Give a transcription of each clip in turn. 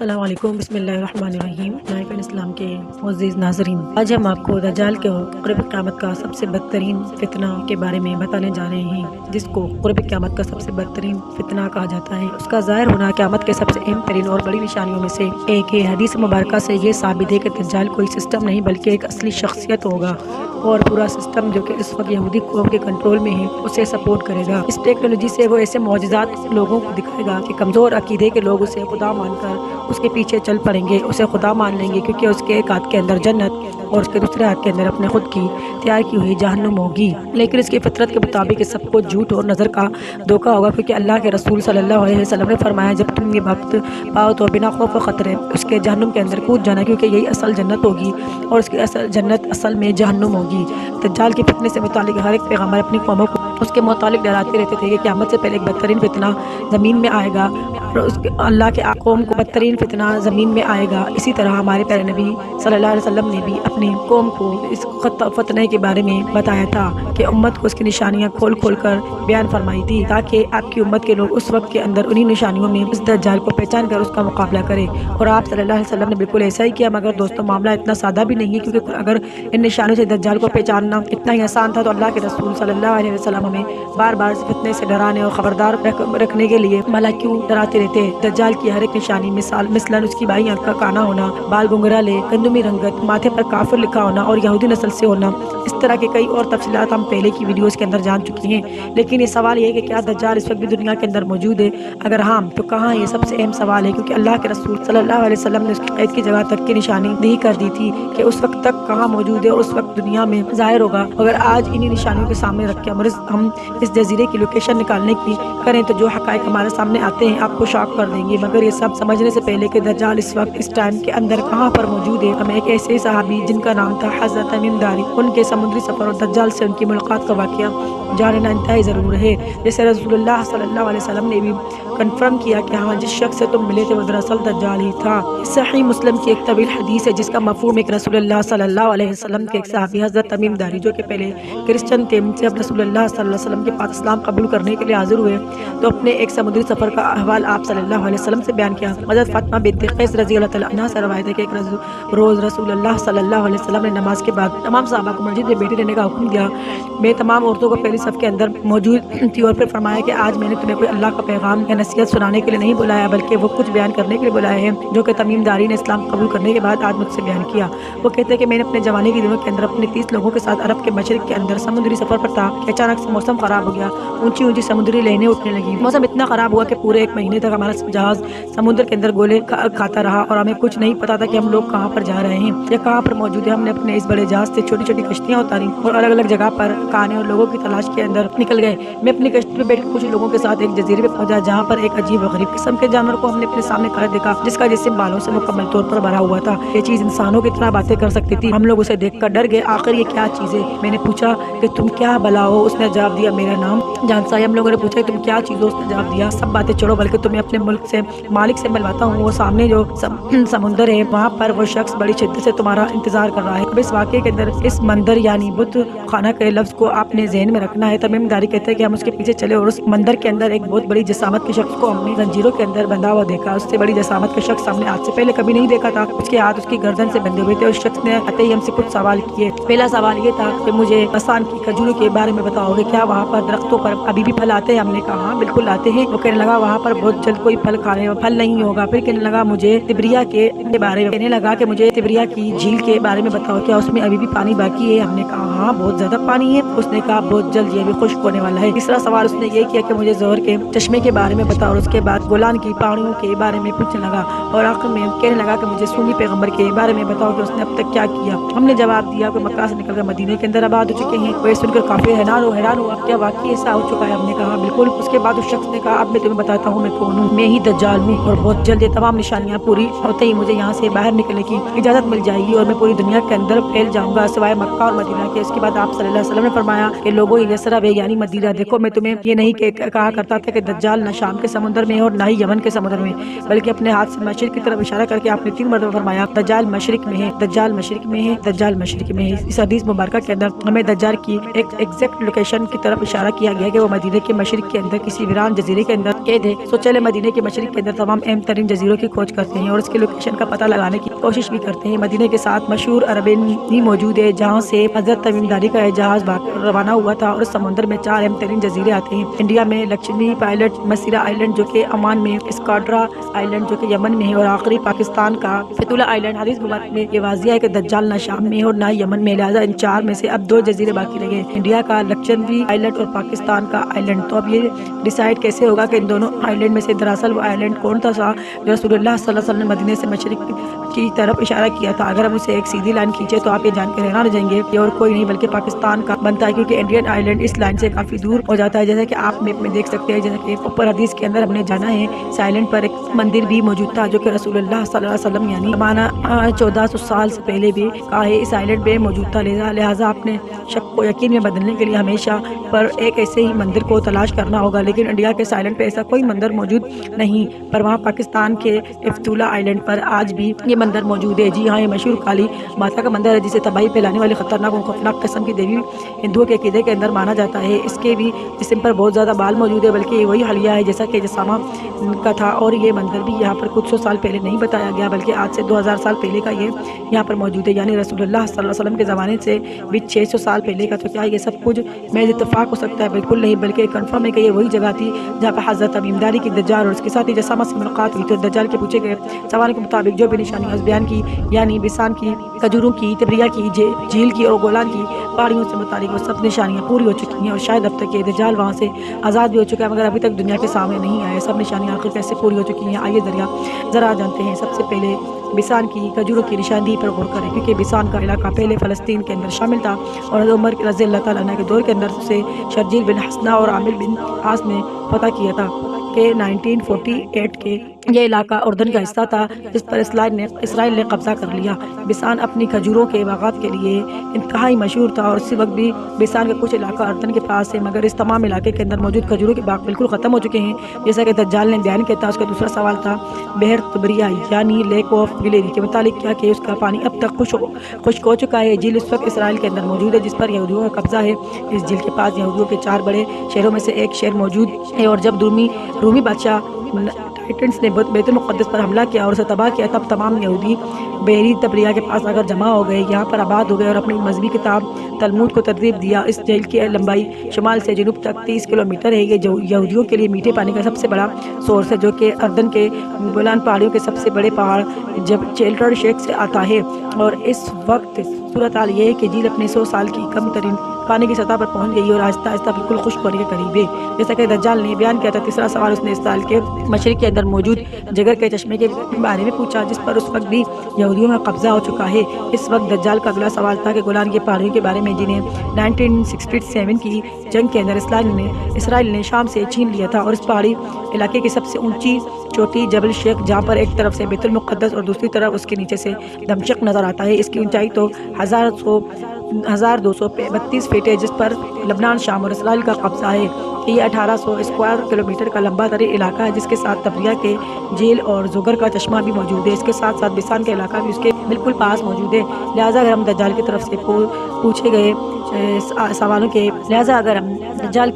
السلام علیکم، بسم اللہ الرحمن الرحیم۔ نائفین اسلام کے معزز ناظرین، آج ہم آپ کو دجال کے قرب قیامت کا سب سے بدترین فتنہ کے بارے میں بتانے جا رہے ہیں، جس کو قرب قیامت کا سب سے بدترین فتنہ کہا جاتا ہے۔ اس کا ظاہر ہونا قیامت کے سب سے اہم ترین اور بڑی نشانیوں میں سے ایک ہے۔ حدیث مبارکہ سے یہ ثابت ہے کہ دجال کوئی سسٹم نہیں بلکہ ایک اصلی شخصیت ہوگا، اور پورا سسٹم جو کہ اس وقت یہودی قوم کے کنٹرول میں ہے اسے سپورٹ کرے گا۔ اس ٹیکنالوجی سے وہ ایسے معجزات لوگوں کو دکھائے گا کہ کمزور عقیدے کے لوگ اسے خدا مان کر اس کے پیچھے چل پڑیں گے، اسے خدا مان لیں گے، کیونکہ اس کے ایک ہاتھ کے اندر جنت اور اس کے دوسرے ہاتھ کے اندر اپنے خود کی تیار کی ہوئی جہنم ہوگی۔ لیکن اس کی فطرت کے مطابق یہ سب کو جھوٹ اور نظر کا دھوکہ ہوگا، کیونکہ اللہ کے رسول صلی اللہ علیہ وسلم نے فرمایا جب تم یہ وقت پاؤ تو بنا خوف و خطرے اس کے جہنم کے اندر کود جانا، کیونکہ یہی اصل جنت ہوگی اور اس کی اصل جنت اصل میں جہنم ہوگی۔ دجال کے فتنے سے متعلق ہر ایک پیغمبر اپنی قوموں کو اس کے متعلق ڈراتے رہتے تھے کہ قیامت سے پہلے ایک بدترین فتنہ زمین میں آئے گا، اور اس کے اللہ کے قوم کو بدترین فتنہ زمین میں آئے گا۔ اسی طرح ہمارے پیارے نبی صلی اللہ علیہ وسلم نے بھی اپنی قوم کو اس فتنہ کے بارے میں بتایا تھا کہ امت کو اس کی نشانیاں کھول کھول کر بیان فرمائی تھی، تاکہ آپ کی امت کے لوگ اس وقت کے اندر انہی نشانیوں میں اس دجال کو پہچان کر اس کا مقابلہ کرے۔ اور آپ صلی اللہ علیہ وسلم نے بالکل ایسا ہی کیا، مگر دوستوں معاملہ اتنا سادہ بھی نہیں ہے، کیونکہ اگر ان نشانوں سے دجال کو پہچاننا اتنا ہی آسان تھا تو اللہ کے رسول صلی اللہ علیہ وسلم ہمیں بار بار اس فتنے سے ڈرانے اور خبردار رکھنے کے لیے بھلا کیوں ڈراتے رہتے۔ دجال کی ہر ایک نشانی مثلاً اس کی بائیں آنکھ کا کانا ہونا، بال گنگرالے، گندمی رنگت، ماتھے پر کافر لکھا ہونا اور یہودی نسل سے ہونا، اس طرح کے کئی اور تفصیلات ہم پہلے کی ویڈیوز کے اندر جان چکے ہیں۔ لیکن یہ سوال یہ ہے کہ کیا دجال اس وقت بھی دنیا کے اندر موجود ہے؟ اگر ہاں تو کہاں؟ یہ سب سے اہم سوال ہے، کیونکہ اللہ کے رسول صلی اللہ علیہ وسلم نے اس کی قید کی جگہ تک کی نشانی دی کر دی تھی کہ اس وقت تک کہاں موجود ہے اور اس وقت دنیا میں ظاہر ہوگا۔ اگر آج انہی نشانیوں کے سامنے رکھ کے ہم اس جزیرے کی لوکیشن نکالنے کی کریں تو جو حقائق ہمارے سامنے آتے ہیں آپ کو شاک کر دیں گے۔ مگر یہ سب سمجھنے سے پہلے کہ دجال اس وقت اس ٹائم کے اندر کہاں پر موجود ہے، ہمیں ایک ایسے صحابی جن کا نام تھا حضرت تمیم داری، ان کے سمندری سفر اور دجال سے ان کی ملاقات کا واقعہ جاننا انتہائی ضرور ہے۔ جیسے رسول اللہ صلی اللہ علیہ وسلم نے بھی کنفرم کیا کہ ہاں جس شخص سے تم ملے تھے وہ دراصل دجال ہی تھا۔ صحیح مسلم کی ایک طویل حدیث ہے جس کا مفہوم ایک رسول اللہ صلی اللہ علیہ وسلم کے ایک صحابی حضرت تمیم داری جو کہ پہلے کرسچن تھے، ان سے اب رسول اللہ صلی اللہ علیہ وسلم کے پاس اسلام قبول کرنے کے لیے حاضر ہوئے تو اپنے ایک سمندری سفر کا احوال آپ صلی اللہ علیہ وسلم سے بیان کیا۔ حضرت فاطمہ بنت قیس رضی اللہ تعالیٰ عنہا سے روایت ہے کہ ایک روز رسول اللہ صلی اللہ علیہ وسلم نے نماز کے بعد تمام صحابہ کو مسجد میں بیٹھے رہنے کا حکم دیا۔ میں تمام عورتوں کو پہلی صف کے اندر موجود تھی اور پھر فرمایا کہ آج میں نے تمہیں کوئی اللہ کا پیغام یا نصیحت سنانے کے لیے نہیں بلایا بلکہ وہ کچھ بیان کرنے کے لیے بلایا ہے جو کہ تمیم داری نے اسلام قبول کرنے کے بعد آج مجھ سے بیان کیا۔ وہ کہتے ہیں کہ میں نے اپنے جوانی کے دنوں کے اندر اپنے 30 لوگوں کے ساتھ عرب کے مشرق کے اندر سمندری سفر پر تھا کہ اچانک سے موسم خراب ہو گیا، اونچی اونچی سمندری لہریں اٹھنے لگی۔ موسم اتنا خراب ہوا کہ پورے ایک مہینے تک ہمارا جہاز سمندر کے اندر گولے کھاتا رہا اور ہمیں کچھ نہیں پتا تھا کہ ہم لوگ کہاں پر جا رہے ہیں یا کہاں پر موجود ہیں۔ ہم نے اپنے اس بڑے جہاز سے چھوٹی چھوٹی کشتیاں اتاری اور الگ الگ جگہ پر کھانے اور لوگوں کی تلاش کے اندر نکل گئے۔ میں اپنی کشتی میں بیٹھ کر کچھ لوگوں کے ساتھ ایک جزیرے پہ پہنچا جہاں پر ایک عجیب و غریب قسم کے جانور کو ہم نے اپنے سامنے کھڑا دیکھا جس کا جسم بالوں سے مکمل طور پر بھرا ہوا تھا۔ یہ چیز انسانوں کی طرح باتیں کر سکتی تھی۔ ہم لوگ اسے دیکھ کر ڈر گئے، آخر یہ کیا چیز ہے؟ میں نے پوچھا کہ تم کیا بلا ہو؟ اس نے جواب دیا میرا نام جانسا ہے۔ ہم لوگوں نے پوچھا کہ تم کیا چیز ہو؟ اس نے جواب دیا سب باتیں چھوڑو بلکہ تمہیں اپنے ملک سے مالک سے ملواتا ہوں، وہ سامنے جو سمندر ہے وہاں پر وہ شخص بڑی شدت سے تمہارا انتظار کر رہا ہے۔ اب اس واقعے کے اندر اس مندر یعنی بت خانہ کے لفظ کو آپ نے ذہن میں رکھنا ہے۔ تمیم داری کہتے ہیں کہ ہم اس کے پیچھے چلے اور اس مندر کے اندر ایک بہت بڑی جسامت کے شخص کو ہم نے زنجیروں کے اندر بندھا ہوا دیکھا۔ اس سے بڑی جسامت کا شخص ہم نے آج سے پہلے کبھی نہیں دیکھا تھا۔ اس کے ہاتھ اس کی گردن سے بندھے ہوئے تھے۔ اس شخص نے آتے ہی ہم سے کچھ سوال کیے۔ پہلا سوال یہ تھا کہ مجھے آسان کی کھجوروں کے بارے میں بتاؤ کہ کیا وہاں پر درختوں پر ابھی بھی پھل آتے ہیں؟ ہم نے کہا ہاں بالکل آتے ہیں۔ وہ کہنے لگا وہاں پر بہت جلد کوئی پھل نہیں ہوگا۔ پھر کہنے لگا مجھے تبریا کے بارے میں مجھے تبریا کی جھیل کے بارے میں بتاؤ، کیا اس میں ابھی بھی پانی باقی ہے؟ ہم نے کہا ہاں بہت زیادہ پانی ہے۔ اس نے کہا بہت جلد یہ بھی خشک ہونے والا ہے۔ تیسرا سوال اس نے یہ کیا کہ مجھے زہر کے چشمے کے بارے میں بتاؤ، اور اس کے بعد گولان کی پہاڑیوں کے بارے میں پوچھنے لگا اور آخر میں کہنے لگا کہ مجھے سونی پیغمبر کے بارے میں بتاؤ کہ اس نے اب تک کیا کیا۔ ہم نے جواب دیا کہ مکہ سے نکل کر مدینے کے اندر آباد ہو چکے ہیں۔ وہ سن کر کافی حیران ہوا، کیا واقعی ایسا ہو چکا ہے؟ ہم نے کہا بالکل۔ اس کے بعد اس شخص نے کہا اب میں تمہیں بتاتا ہوں میں کون ہوں، میں ہی دجال ہوں، اور بہت جلد یہ تمام نشانیاں پوری ہوتے ہی مجھے یہاں سے باہر نکلنے کی اجازت مل جائے گی اور میں پوری دنیا کے اندر پھیل جاؤں گا سوائے مکہ اور مدینہ کے۔ اس کے بعد آپ صلی اللہ علیہ وسلم نے فرمایا کہ لوگوں یہ یثرب یعنی مدینہ دیکھو، میں تمہیں یہ نہیں کہا کرتا تھا کہ دجال نہ شام کے سمندر میں اور نہ ہی یمن کے سمندر میں، بلکہ اپنے ہاتھ سے مشرق کی طرف اشارہ کر کے آپ نے 3 مرتبہ فرمایا دجال مشرق میں ہے، دجال مشرق میں ہے، دجال مشرق میں ہے۔ اس حدیث مبارکہ کے اندر ہمیں دجال کی ایک ایگزیکٹ لوکیشن کی طرف اشارہ کیا گیا کہ وہ مدینے کے مشرق کے اندر کسی ویران جزیرے کے اندر قید ہے۔ سو چلے مدینے کے مشرق کے اندر تمام اہم ترین جزیروں کی کھوج کرتے ہیں اور اس کے لوکیشن کا پتہ لگانے کی کوشش بھی کرتے ہیں۔ مدینے کے ساتھ مشہور عربینی موجود ہے جہاں سے حضرت تمیم داری کا جہاز روانہ ہوا تھا، اور اس سمندر میں 4 اہم ترین جزیرے آتے ہیں۔ انڈیا میں لکشمی پائلٹ، مسیرا آئلینڈ جو کہ عمان میں، اسکاڈرا آئلینڈ جو کہ یمن میں ہے، اور آخری پاکستان کا فتولا آئلینڈ۔ حدیث مبارک میں یہ واضح ہے کہ دجال نہ شام میں اور نہ یمن میں، لہٰذا ان 4 میں سے اب 2 جزیرے باقی رہے، انڈیا کا لکشمی آئلینڈ اور پاکستان کا آئلینڈ۔ تو اب یہ ڈیسائیڈ کیسے ہوگا کہ ان دونوں آئلینڈ میں سے دراصل وہ آئلینڈ کون تھا جو رسول اللہ صلی اللہ علیہ وسلم نے مدینے سے مشرق کی طرف اشارہ کیا تھا؟ اگر ہم اسے ایک سیدھی لائن کھینچے تو آپ یہ جان کے حیران ہو جائیں گے یہ اور کوئی نہیں بلکہ پاکستان کا بنتا ہے، کیونکہ انڈین آئلینڈ اس لائن سے کافی دور ہو جاتا ہے، جیسا کہ آپ میپ میں دیکھ سکتے ہیں۔ جیسا کہ اوپر حدیث کے اندر ہم نے جانا ہے، اس آئلینڈ پر ایک مندر بھی موجود تھا جو کہ رسول اللہ صلی اللہ علیہ وسلم یعنی زمانہ 1400 سال سے پہلے بھی کہا ہے اس آئلینڈ پہ موجود تھا، لہٰذا اپنے شک کو یقین میں بدلنے کے لیے ہمیشہ پر ایک ایسے ہی مندر کو تلاش کرنا ہوگا، لیکن انڈیا کے آئلینڈ پہ ایسا کوئی مندر موجود نہیں، پر وہاں پاکستان کے فتولا آئلینڈ پر آج بھی یہ مندر موجود ہے۔ جی ہاں، یہ مشہور کالی ماتا کا مندر ہے جسے تباہی پھیلانے والی خطرناک اور خوفناک قسم کی دیوی ہندوؤں کے عقیدے کے اندر مانا جاتا ہے۔ اس کے بھی جسم پر بہت زیادہ بال موجود ہے، بلکہ یہ وہی حلیہ ہے جیسا کہ جسامہ کا تھا، اور یہ مندر بھی یہاں پر کچھ 100 سال پہلے نہیں بتایا گیا بلکہ آج سے 2000 سال پہلے کا یہ یہاں پر موجود ہے، یعنی رسول اللہ صلی اللہ علیہ وسلم کے زمانے سے بھی 600 سال پہلے کا۔ تو کیا یہ سب کچھ محض اتفاق ہو سکتا ہے؟ بالکل نہیں، بلکہ کنفرم ہے کہ یہ وہی جگہ تھی جہاں پر حضرت تمیم داری کی دجال اور اس کے ساتھی جسامہ سے ملاقات ہوئی تھی۔ دجال کے پوچھے گئے سوال کے مطابق جو بھی نشانیاں اس بیان کی، یعنی بسان کی، کھجوروں کی، تبریہ کی، جھیل کی اور گولان کی پہاڑیوں سے متعلق، وہ سب نشانیاں پوری ہو چکی ہیں، اور شاید اب تک یہ دجال وہاں سے آزاد بھی ہو چکا ہے، مگر ابھی تک دنیا کے سامنے نہیں آیا۔ سب نشانیاں آخر کیسے پوری ہو چکی ہیں؟ آئیے ذرا جانتے ہیں۔ سب سے پہلے بسان کی کھجوروں کی نشاندہی پر غور کریں، کیونکہ بسان کا علاقہ پہلے فلسطین کے اندر شامل تھا، اور حضرت عمر رضی اللہ تعالیٰ عنہ کے دور کے اندر سے شرجیل بن حسنہ اور عامر بن عاص نے فتح کیا تھا کہ 1948 کے یہ علاقہ اردن کا حصہ تھا جس پر اسرائیل نے قبضہ کر لیا۔ بسان اپنی کھجوروں کے باغات کے لیے انتہائی مشہور تھا، اور اسی وقت بھی بسان کا کچھ علاقہ اردن کے پاس ہے، مگر اس تمام علاقے کے اندر موجود کھجوروں کے باغ بالکل ختم ہو چکے ہیں، جیسا کہ دجال نے بیان کیا تھا۔ اس کا دوسرا سوال تھا بحر طبریہ یعنی لیک آف گلیری کے متعلق، کیا کہ اس کا پانی اب تک خشک ہو چکا ہے؟ جھیل اس وقت اسرائیل کے اندر موجود ہے جس پر یہودیوں کا قبضہ ہے۔ اس جھیل کے پاس یہودیوں کے 4 بڑے شہروں میں سے ایک شہر موجود ہے، اور جب رومی بادشاہ ٹائٹنس نے بیت المقدس پر حملہ کیا اور اسے تباہ کیا، تب تمام یہودی بحری طبریہ کے پاس اگر جمع ہو گئے، یہاں پر آباد ہو گئے اور اپنی مذہبی کتاب تلمود کو ترتیب دیا۔ اس جھیل کی لمبائی شمال سے جنوب تک 30 کلومیٹر ہے۔ یہ یہودیوں کے لیے میٹھے پانی کا سب سے بڑا سورس ہے، جو کہ اردن کے گولان پہاڑیوں کے سب سے بڑے پہاڑ چیلٹر شیخ سے آتا ہے، اور اس وقت صورتحال یہ ہے کہ جھیل اپنے 100 سال کی کم ترین پانی کی سطح پر پہنچ گئی اور آہستہ آہستہ بالکل خشک ہونے کے قریب ہے، جیسا کہ دجال نے بیان کیا تھا۔ تیسرا سوال اس نے اس سال کے مشرق کے اندر موجود جگر کے چشمے کے بارے میں پوچھا، جس پر اس وقت بھی یہودیوں کا قبضہ ہو چکا ہے۔ اس وقت دجال کا اگلا سوال تھا کہ گولان کی پہاڑیوں کے بارے میں، جنہیں 1967 کی جنگ کے اندر اسرائیل نے شام سے چھین لیا تھا، اور اس پہاڑی علاقے کی سب سے اونچی چوٹی جبل شیخ، جہاں پر ایک طرف سے بیت المقدس اور دوسری طرف اس کے نیچے سے دمشق نظر آتا ہے، اس کی اونچائی تو 1232 فٹ ہے، جس پر لبنان، شام اور اسرائیل کا قبضہ ہے۔ یہ 1800 اسکوائر کلومیٹر کا لمبا ترین علاقہ ہے، جس کے ساتھ تبریہ کے جھیل اور زوگر کا چشمہ بھی موجود ہے۔ اس کے ساتھ ساتھ بسان کا علاقہ بھی اس کے بالکل پاس موجود ہے۔ لہٰذا اگر ہم دجال کی طرف سے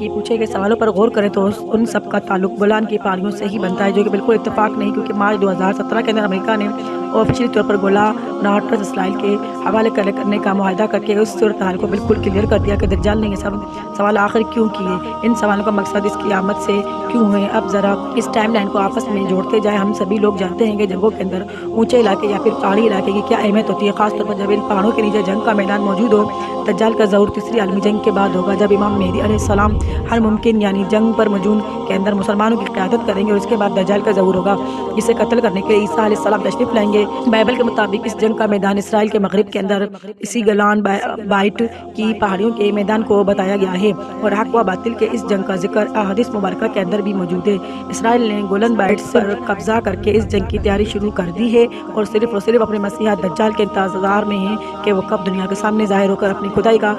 پوچھے گئے سوالوں پر غور کریں تو ان سب کا تعلق گولان کی پہاڑیوں سے ہی بنتا ہے، جو کہ بالکل اتفاق نہیں، کیونکہ مارچ 2017 کے اندر امریکہ نے آفیشلی طور پر گولان آرٹرز اسرائیل کے حوالے کرنے کا معاہدہ کر کے اس صورتحال کو بالکل کلیئر کر دیا کہ دجال نے یہ سب سوال آخر کیوں کیے، ان سوالوں کا مقصد اس کی آمد سے کیوں ہوئے۔ اب ذرا اس ٹائم لائن کو آپس میں جوڑتے جائیں۔ ہم سبھی لوگ جانتے ہیں کہ جنگوں کے اندر اونچے علاقے یا پھر پہاڑی علاقے کی کیا اہمیت ہوتی ہے، خاص طور پر جب ان پہاڑوں کے نیچے جنگ کا میدان موجود ہو۔ دجال کا ظہور تیسری عالمی جنگ کے بعد ہوگا، جب امام مہدی علیہ السلام ہر ممکن یعنی جنگ پر مجون کے اندر مسلمانوں کی قیادت کریں گے، اور اس کے بعد دجال کا ظہور ہوگا، جسے قتل کرنے کے لیے عیسیٰ علیہ السلام تشریف لائیں گے۔ بائبل کے مطابق اس جنگ کا میدان اسرائیل کے مغرب کے اندر اسی گولان بائٹ کی پہاڑیوں کے میدان کو بتایا گیا ہے، اور حق و باطل کے اس جنگ کا ذکر احادیث مبارکہ کے اندر بھی موجود ہے۔ اسرائیل نے گولن بائٹس پر قبضہ کر کے اس جنگ کی تیاری شروع کر دی ہے، اور صرف اپنے مسیحا دجال کے انتظار میں ہے کہ وہ کب دنیا کے سامنے ظاہر ہو کر اپنی خدائی کا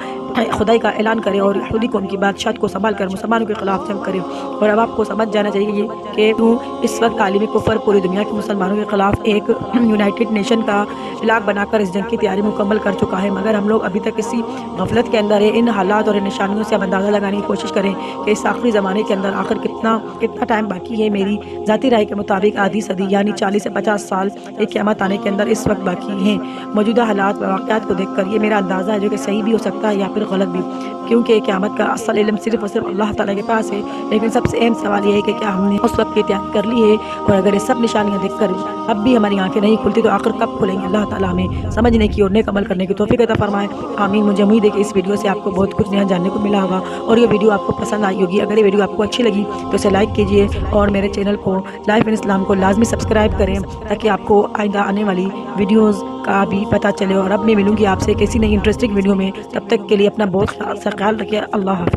اعلان کرے اور یہودی قوم کی بادشاہت کو سنبھال کر مسلمانوں کے خلاف جنگ کرے۔ اور اب آپ کو سمجھ جانا چاہیے کہ اس وقت عالمی کفر پوری دنیا کے مسلمانوں کے خلاف ایک یونائٹڈ نیشن کا فلاگ بنا کر اس جنگ کی تیاری مکمل کر چکا ہے، مگر ہم لوگ ابھی تک کسی غفلت کے اندر ہے۔ ان حالات اور ان نشانیوں سے اب اندازہ لگانے کی کوشش کریں کہ اس آخری زمانے کے اندر آخر کتنا ٹائم باقی ہے۔ میری ذاتی رائے کے مطابق آدھی صدی یعنی 40 سے 50 سال ایک قیامت آنے کے اندر اس وقت باقی ہیں۔ موجودہ حالات و واقعات کو دیکھ کر یہ میرا اندازہ ہے جو کہ صحیح بھی ہو سکتا ہے یا پھر غلط بھی، کیونکہ قیامت کا اصل علم صرف اور صرف اللہ تعالیٰ کے پاس ہے۔ لیکن سب سے اہم سوال یہ ہے کہ کیا ہم نے اس وقت کی تیاری کر لی ہے، اور اگر یہ سب نشانیاں دیکھ کر اب بھی ہماری آنکھیں نہیں کھلتی تو آخر کب کھلیں گے؟ اللہ تعالیٰ ہمیں سمجھنے کی اور نیک عمل کرنے کی توفیق عطا فرمائے، آمین۔ مجھے امید ہے کہ اس ویڈیو سے آپ کو بہت کچھ نیا جاننے کو ملا ہوگا اور یہ ویڈیو آپ کو پسند آئی ہوگی۔ اگر یہ ویڈیو آپ کو اچھی لگی تو اسے لائک کیجیے اور میرے چینل کو لائف ان اسلام کو لازمی سبسکرائب کریں تاکہ آپ کو آئندہ آنے والی ویڈیوز کا بھی پتہ چلے۔ اور اب میں ملوں گی آپ سے کسی نئی انٹرسٹنگ ویڈیو میں، تب تک کے لیے اپنا بہت خیال رکھیے۔ اللہ حافظ۔